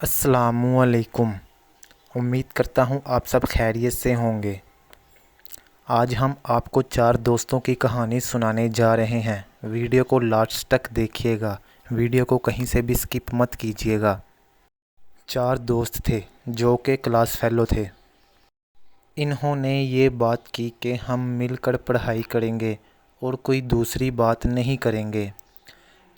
अस्सलामुअलैकुम। उम्मीद करता हूँ आप सब खैरियत से होंगे। आज हम आपको 4 दोस्तों की कहानी सुनाने जा रहे हैं। वीडियो को लास्ट तक देखिएगा, वीडियो को कहीं से भी स्किप मत कीजिएगा। 4 दोस्त थे जो कि क्लास फेलो थे। इन्होंने ये बात की कि हम मिलकर पढ़ाई करेंगे और कोई दूसरी बात नहीं करेंगे।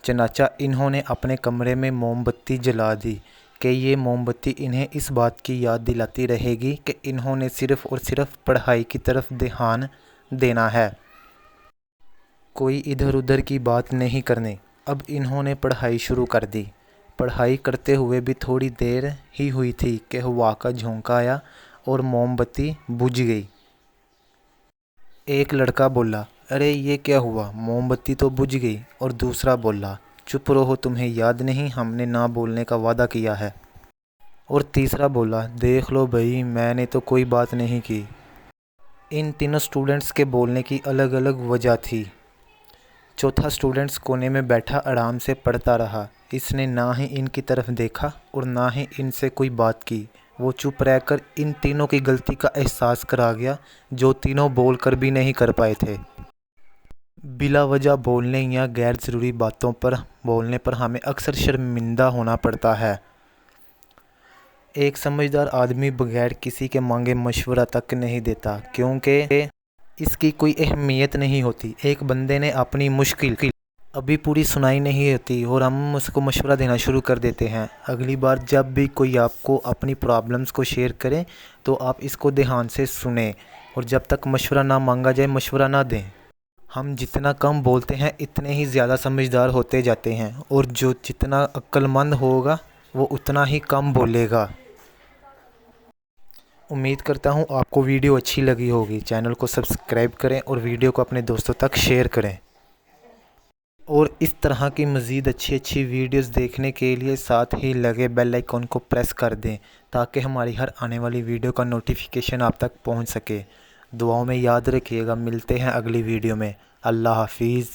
चनाचा इन्होंने अपने कमरे में मोमबत्ती जला दी कि ये मोमबत्ती इन्हें इस बात की याद दिलाती रहेगी कि इन्होंने सिर्फ़ और सिर्फ पढ़ाई की तरफ ध्यान देना है, कोई इधर उधर की बात नहीं करनी। अब इन्होंने पढ़ाई शुरू कर दी। पढ़ाई करते हुए भी थोड़ी देर ही हुई थी कि हवा का झोंका आया और मोमबत्ती बुझ गई। एक लड़का बोला, अरे ये क्या हुआ, मोमबत्ती तो बुझ गई। और दूसरा बोला, चुप रहो, तुम्हें याद नहीं, हमने ना बोलने का वादा किया है। और तीसरा बोला, देख लो भाई, मैंने तो कोई बात नहीं की। इन तीनों स्टूडेंट्स के बोलने की अलग अलग वजह थी। चौथा स्टूडेंट्स कोने में बैठा आराम से पढ़ता रहा। इसने ना ही इनकी तरफ देखा और ना ही इनसे कोई बात की। वो चुप रहकर इन तीनों की गलती का एहसास करा गया, जो तीनों बोल कर भी नहीं कर पाए थे। बिला वजह बोलने या गैर ज़रूरी बातों पर बोलने पर हमें अक्सर शर्मिंदा होना पड़ता है। एक समझदार आदमी बगैर किसी के मांगे मशवरा तक नहीं देता, क्योंकि इसकी कोई अहमियत नहीं होती। एक बंदे ने अपनी मुश्किल अभी पूरी सुनाई नहीं होती और हम उसको मशवरा देना शुरू कर देते हैं। अगली बार जब भी कोई आपको अपनी प्रॉब्लम्स को शेयर करे तो आप इसको ध्यान से सुने और जब तक मशवरा ना मांगा जाए मशवरा ना दें। हम जितना कम बोलते हैं इतने ही ज़्यादा समझदार होते जाते हैं और जो जितना अक्लमंद होगा वो उतना ही कम बोलेगा। उम्मीद करता हूँ आपको वीडियो अच्छी लगी होगी। चैनल को सब्सक्राइब करें और वीडियो को अपने दोस्तों तक शेयर करें। और इस तरह की मज़ीद अच्छी वीडियोस देखने के लिए साथ ही लगे बेल आइकन को प्रेस कर दें, ताकि हमारी हर आने वाली वीडियो का नोटिफिकेशन आप तक पहुंच सके। दुआओं में याद रखिएगा। मिलते हैं अगली वीडियो में। अल्लाह हाफिज़।